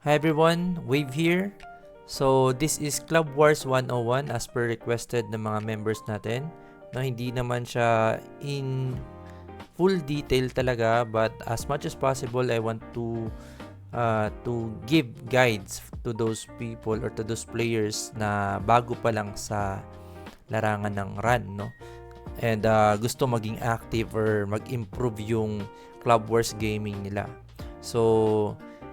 Hi everyone, Wave here. So this is Club Wars 101 as per requested ng mga members natin. No, hindi naman siya in full detail talaga, but as much as possible I want to give guides to those people or to those players na bago pa lang sa larangan ng run, no? And gusto maging active or mag-improve yung Club Wars gaming nila. So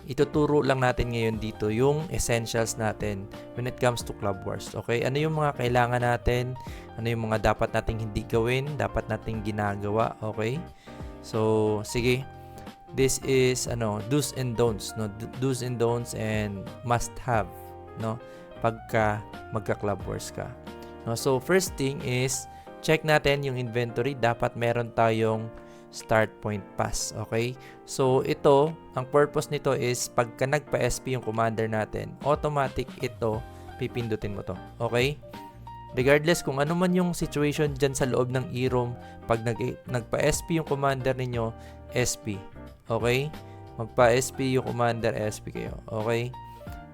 ituturo lang natin ngayon dito yung essentials natin when it comes to Club Wars. Okay? Ano yung mga kailangan natin? Ano yung mga dapat nating hindi gawin? Dapat nating ginagawa? Okay? So, sige. This is do's and don'ts, no? Do's and don'ts and must have, no? Pagka magka-Club Wars ka. No? So, first thing is check natin yung inventory. Dapat meron tayong start point pass. Okay? So, ito, ang purpose nito is pagka nagpa-SP yung commander natin, automatic ito, pipindutin mo to. Okay? Regardless kung ano man yung situation dyan sa loob ng e-room, pag nagpa-SP yung commander ninyo, SP. Okay? Magpa-SP yung commander, SP kayo. Okay?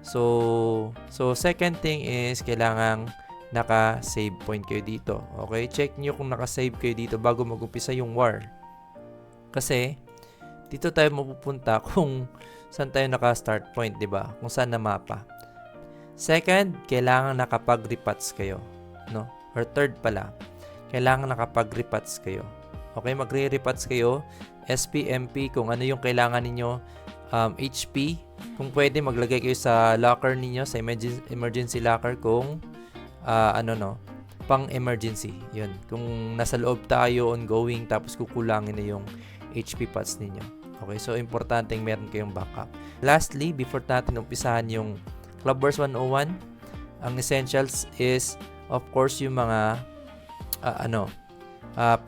So second thing is, kailangang naka-save point kayo dito. Okay? Check nyo kung naka-save kayo dito bago mag-umpisa yung war. Kasi, dito tayo mapupunta kung saan tayo naka-start point, di ba? Kung saan na mapa. Second, kailangan nakapag-repats kayo, no? Or third pala, kailangan nakapag-repats kayo. Okay, magre-repats kayo, SP, MP, kung ano yung kailangan ninyo, HP, kung pwede maglagay kayo sa locker ninyo, sa emergency locker kung pang emergency. Yun. Kung nasa loob tayo ongoing tapos kukulangin na yung HP pots ninyo. Okay, so importanteng meron kayong backup. Lastly, before natin umpisahan yung Club Wars 101, ang essentials is of course yung mga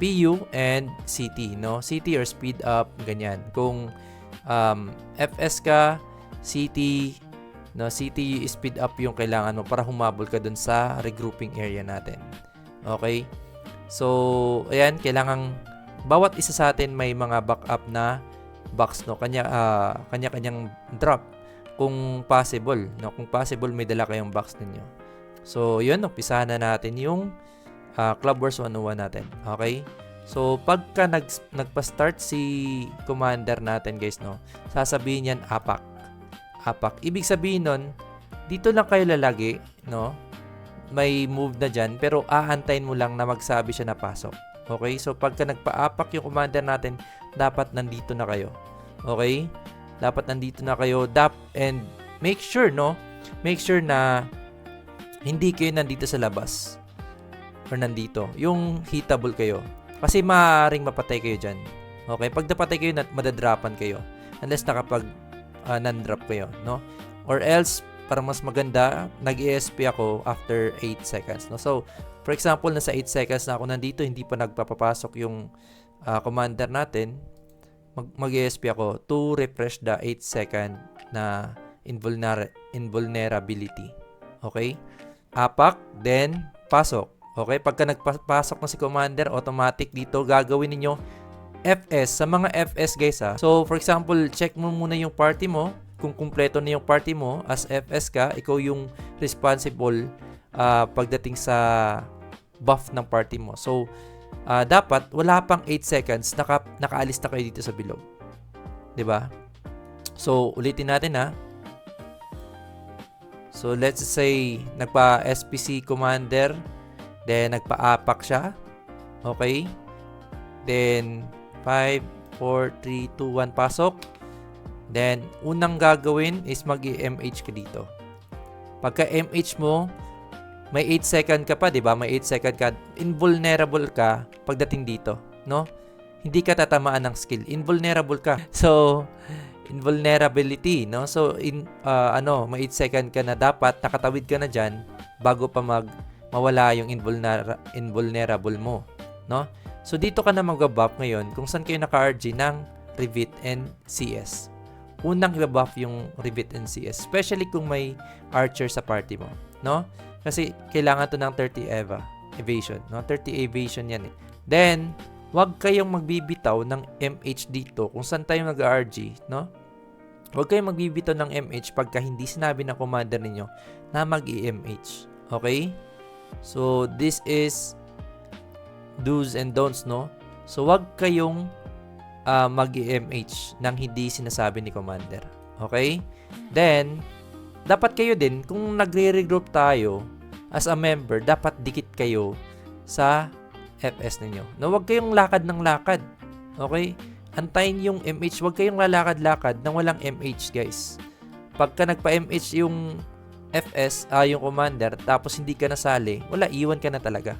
PU and CT, no? CT or speed up, ganyan. Kung FS ka, CT, no? CT speed up yung kailangan mo para humabol ka dun sa regrouping area natin. Okay? So, ayan, kailangang bawat isa sa atin may mga backup na box, no? Kanya-kanyang drop kung possible, no? Kung possible may dala kayong box ninyo. So, yun, umpisahan na natin yung Club Wars 101 natin. Okay? So, pagka nagpa-start si commander natin, guys, no? Sasabihin yan apak. Apak. Ibig sabihin nun, dito lang kayo lalagi, no? May move na dyan, pero aantayin mo lang na magsabi siya na pasok. Okay? So, pagka nagpa-apak yung commander natin, dapat nandito na kayo. Okay? Dapat nandito na kayo. And make sure, no? Make sure na hindi kayo nandito sa labas. Or nandito. Yung hitable kayo. Kasi maaaring mapatay kayo dyan. Okay? Pag napatay kayo, madadrapan kayo. Unless nakapag non-drop kayo, no? Or else, para mas maganda, nag-ESP ako after 8 seconds, no? So, for example, nasa 8 seconds na ako nandito, hindi pa nagpapapasok yung commander natin, mag-ESP ako to refresh the 8 second na invulnerability. Okay? Apak, then pasok. Okay? Pagka nagpasok na si commander, automatic dito, gagawin ninyo FS. Sa mga FS, guys, ha. So, for example, check mo muna yung party mo. Kung kumpleto na yung party mo, as FS ka, ikaw yung responsible pagdating sa buff ng party mo. So, dapat wala pang 8 seconds nakaalis na kayo dito sa bilog. 'Di ba? So, ulitin natin, ha. So, let's say nagpa-SPC commander, then nagpa-apak siya. Okay? Then 5 4 3 2 1 pasok. Then unang gagawin is mag-MH ka dito. Pagka MH mo, may 8 second ka pa, 'di ba? May 8 second ka, invulnerable ka pagdating dito, no? Hindi ka tatamaan ng skill, invulnerable ka. So, invulnerability, no? So, may 8 second ka na, dapat nakatawid ka na diyan bago pa mawala yung invulnerable mo, no? So, dito ka na mag-buff ngayon kung saan kayo naka-RG ng Revit and CS. Unang i-buff yung Revit and CS, especially kung may archer sa party mo, no? Kasi kailangan to ng 30 evasion, no? 30 evasion yan eh. Then, wag kayong magbibitaw ng MH dito kung saan tayo nag-RG, no? Huwag kayong magbibito ng MH pagka hindi sinabi ng commander ninyo na mag-i-MH. Okay? So, this is do's and don'ts, no? So, huwag kayong mag-i-MH nang hindi sinasabi ni commander. Okay? Then, dapat kayo din, kung nagre-regroup tayo as a member, dapat dikit kayo sa FS ninyo. No, huwag kayong lakad ng lakad. Okay? Antayin yung MH. Huwag kayong lalakad-lakad nang walang MH, guys. Pagka nagpa-MH yung FS, yung commander, tapos hindi ka nasali, wala, iwan ka na talaga.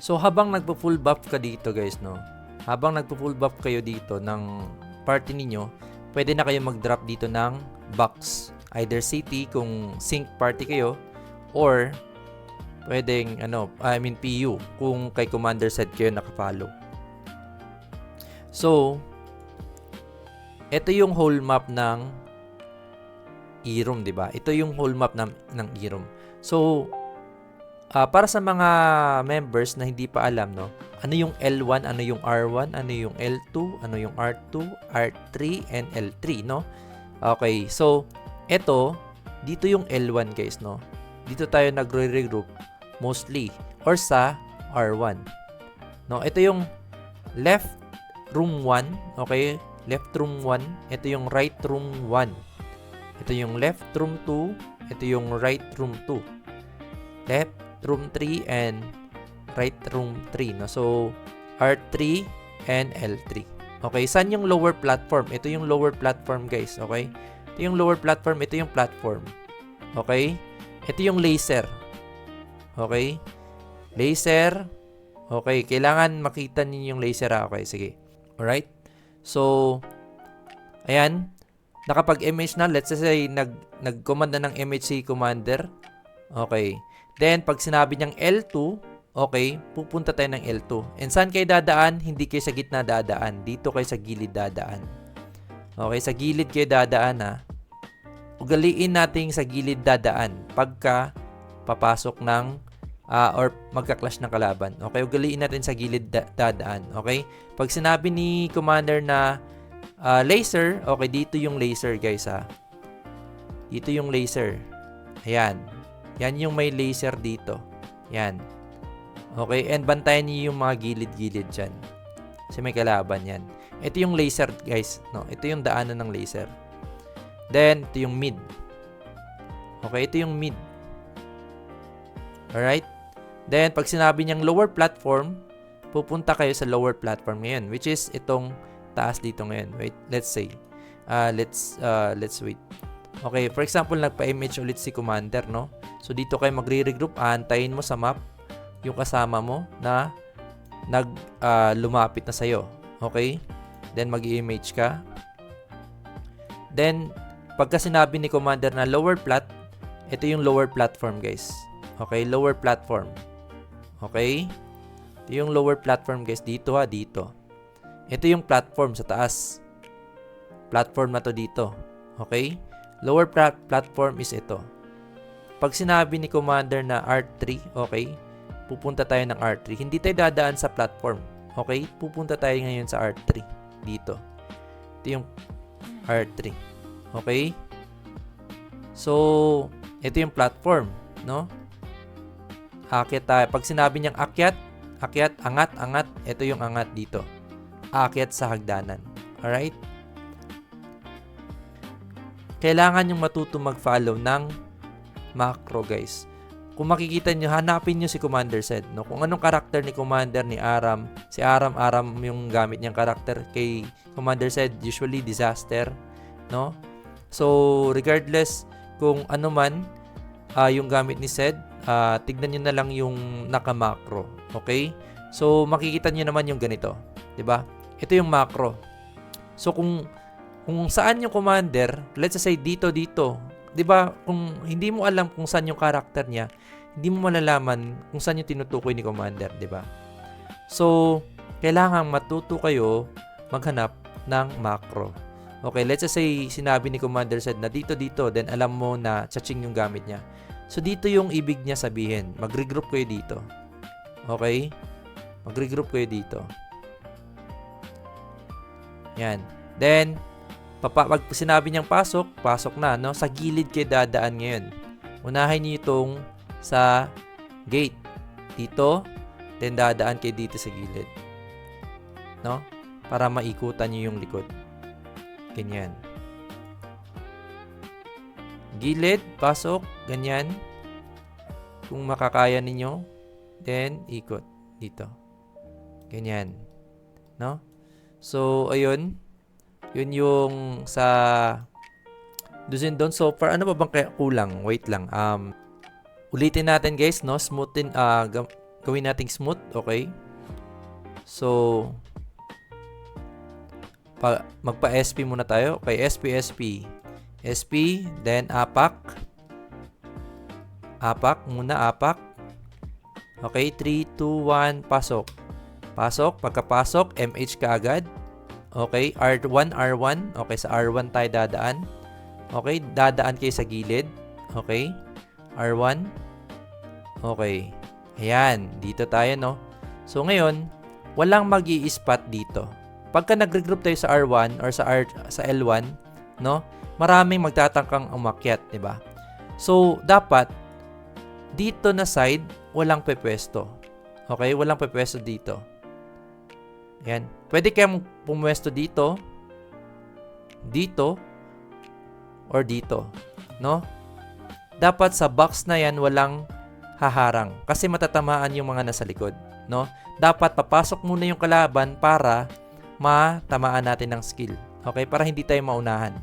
So, habang nagpo-full buff ka dito, guys, no? Habang nagpo-full buff kayo dito ng party ninyo, pwede na kayo mag-drop dito ng box. Either city kung sync party kayo, or pwedeng, PU kung kay commander set kayo nakafollow. So, ito yung whole map ng Irom, 'di ba? Ito yung whole map ng Irom. So, para sa mga members na hindi pa alam, no, ano yung L1, ano yung R1, ano yung L2, ano yung R2, R3, and L3, no? Okay, so, dito yung L1, guys, no? Dito tayo nagre-regroup mostly or sa R1. No, ito yung left room 1, okay? Left room 1, ito yung right room 1. Ito yung left room 2, ito yung right room 2. Left room 3 and right room 3, no? So, R3 and L3. Okay, saan yung lower platform? Ito yung lower platform, guys, okay? Ito yung lower platform, ito yung platform. Okay? Ito yung laser. Okay? Laser. Okay, kailangan makita niyo yung laser, okay? Sige. Alright? So, ayan. Nakapag-MH na. Let's say, nag-command na ng MH commander. Okay. Then, pag sinabi niyang L2, okay, pupunta tayo ng L2. And saan kayo dadaan? Hindi kayo sa gitna dadaan. Dito kayo sa gilid dadaan. Okay, sa gilid kayo dadaan, ha. Ugaliin natin sa gilid dadaan pagka papasok ng or magka-clash ng kalaban. Okay, ugaliin natin sa gilid dadaan. Okay? Pag sinabi ni commander na laser, okay, dito yung laser, guys, ha. Dito yung laser. Ayan. Yan yung may laser dito. Yan. Okay, and bantayan niyo yung mga gilid-gilid dyan. Kasi may kalaban yan. Ito yung laser, guys. No? Ito yung daanan ng laser. Then, ito yung mid. Okay, ito yung mid. Alright? Then, pag sinabi niyang lower platform, pupunta kayo sa lower platform ngayon, which is itong taas dito ngayon. Wait, let's say. Let's wait. Okay, for example, nagpa-MH ulit si commander, no? So, dito kayo magre-regroup. Antayin mo sa map yung kasama mo na lumapit na sa'yo. Okay? Then, mag-i-MH ka. Then, pagka sinabi ni commander na lower plat, ito yung lower platform, guys. Okay, lower platform. Okay? Ito yung lower platform, guys. Dito, ha, dito. Ito yung platform sa taas. Platform na to dito. Okay? Lower platform is ito. Pag sinabi ni commander na R3, okay, pupunta tayo ng R3. Hindi tayo dadaan sa platform. Okay? Pupunta tayo ngayon sa R3. Dito. Ito yung R3. Okay? So, ito yung platform, no? Akyat tayo. Pag sinabi niyang akyat, angat, ito yung angat dito. Akyat sa hagdanan. Alright? Kailangan yung matuto mag-follow ng macro, guys. Kung makikita nyo, hanapin nyo si Commander Zed, no? Kung anong karakter ni Commander ni Aram. Si Aram yung gamit niyang karakter. Kay Commander Zed, usually disaster, no? So, regardless kung ano man yung gamit ni Zed, tignan nyo na lang yung naka-macro. Okay? So, makikita nyo naman yung ganito. 'Di ba? Ito yung macro. So, kung saan yung commander, let's say dito. 'Di ba? Kung hindi mo alam kung saan yung karakter niya, hindi mo malalaman kung saan yung tinutukoy ni commander, 'di ba? So, kailangan matuto kayo maghanap ng macro. Okay, let's say sinabi ni commander said na dito, then alam mo na chaching yung gamit niya. So, dito yung ibig niya sabihin. Mag-regroup kayo dito. Okay? Mag-regroup kayo dito. Yan. Then, Pag sinabi niyang pasok, pasok na, no? Sa gilid kayo dadaan ngayon. Unahin niyo itong sa gate. Dito, then dadaan kayo dito sa gilid. No? Para maikutan niyo yung likod. Ganyan. Gilid, pasok, ganyan. Kung makakaya ninyo, then ikot dito. Ganyan. No? So, ayun. Yun yung sa do's and don'ts. So, for ano ba bang kaya kulang? Wait lang. Ulitin natin guys, no? Smoothin, gawin nating smooth, okay? So, magpa-SP muna tayo. Okay, SP. SP, then apak. Apak muna, apak. Okay, 3, 2, 1, pasok. Pasok, pagkapasok, MH ka agad. Okay, R1. Okay, sa R1 tayo dadaan. Okay, dadaan kayo sa gilid. Okay, R1. Okay, ayan, dito tayo, no? So, ngayon, walang mag-i-spot dito. Pagka nag-regroup tayo sa R1 or sa L1, no? Maraming magtatangkang umakyat, di ba? So, dapat, dito na side, walang pepwesto. Okay, walang pepwesto dito. Ayan. Pwede kayong pumwesto dito, dito, or dito. No? Dapat sa box na yan walang haharang. Kasi matatamaan yung mga nasa likod. No? Dapat papasok muna yung kalaban para matamaan natin ng skill. Okay? Para hindi tayo maunahan.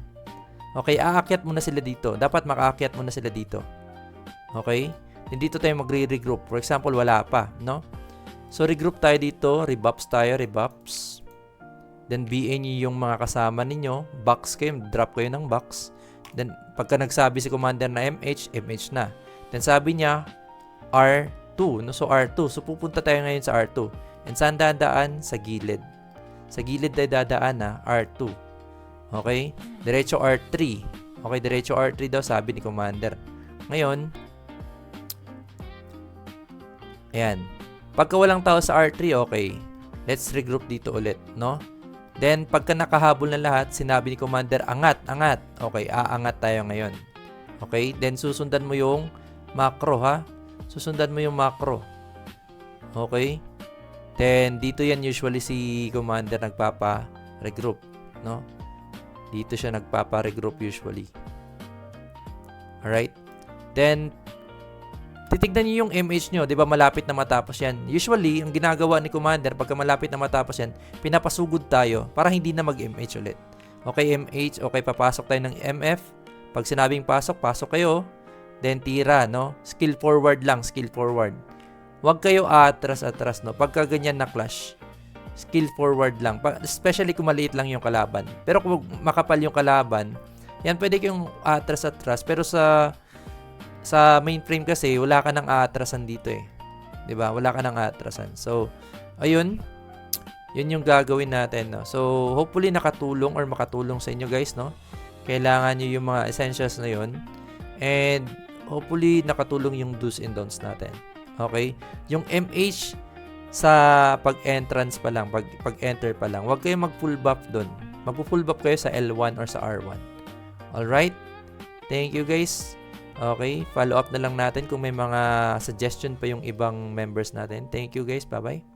Okay? Aakyat muna sila dito. Dapat makaakyat muna sila dito. Okay? Dito tayo magre-regroup. For example, wala pa. No? So, regroup tayo dito. Rebuffs tayo. Rebuffs. Then, BA nyo yung mga kasama ninyo. Box kayo. Drop kayo ng box. Then, pagka nagsabi si commander na MH, MH na. Then, sabi niya, R2. No? So, R2. So, pupunta tayo ngayon sa R2. And saan dadaan? Sa gilid. Sa gilid tayo dadaan na R2. Okay? Diretso R3. Okay, diretso R3 daw, sabi ni commander. Ngayon, ayan. Pagka walang tao sa R3, okay. Let's regroup dito ulit, no? Then, pagka nakahabol na lahat, sinabi ni commander, angat, angat. Okay, aangat tayo ngayon. Okay, then susundan mo yung macro, ha? Susundan mo yung macro. Okay? Then, dito yan usually si commander nagpapa-regroup, no? Dito siya nagpapa-regroup usually. Alright? Then, titignan niyo yung MH nyo, di ba malapit na matapos yan. Usually, ang ginagawa ni commander, pagka malapit na matapos yan, pinapasugod tayo para hindi na mag-MH ulit. Okay, MH, okay, papasok tayo ng MF. Pag sinabing pasok, pasok kayo. Then, tira, no? Skill forward lang, skill forward. Huwag kayo atras-atras, no? Pagka ganyan na clash, skill forward lang. Especially kung maliit lang yung kalaban. Pero kung makapal yung kalaban, yan pwede kayong atras-atras. Pero sa mainframe kasi, wala ka nang aatrasan dito eh. 'Di ba? Wala ka nang aatrasan. So, ayun. Yun yung gagawin natin, no? So, hopefully nakatulong or makatulong sa inyo guys, no? Kailangan nyo yung mga essentials na yun. And, hopefully nakatulong yung do's and don'ts natin. Okay? Yung MH sa pag-entrance pa lang, pag-enter pa lang, huwag kayong mag-full buff dun. Mag-full buff kayo sa L1 or sa R1. Alright? Thank you guys. Okay, follow up na lang natin kung may mga suggestion pa yung ibang members natin. Thank you guys. Bye-bye.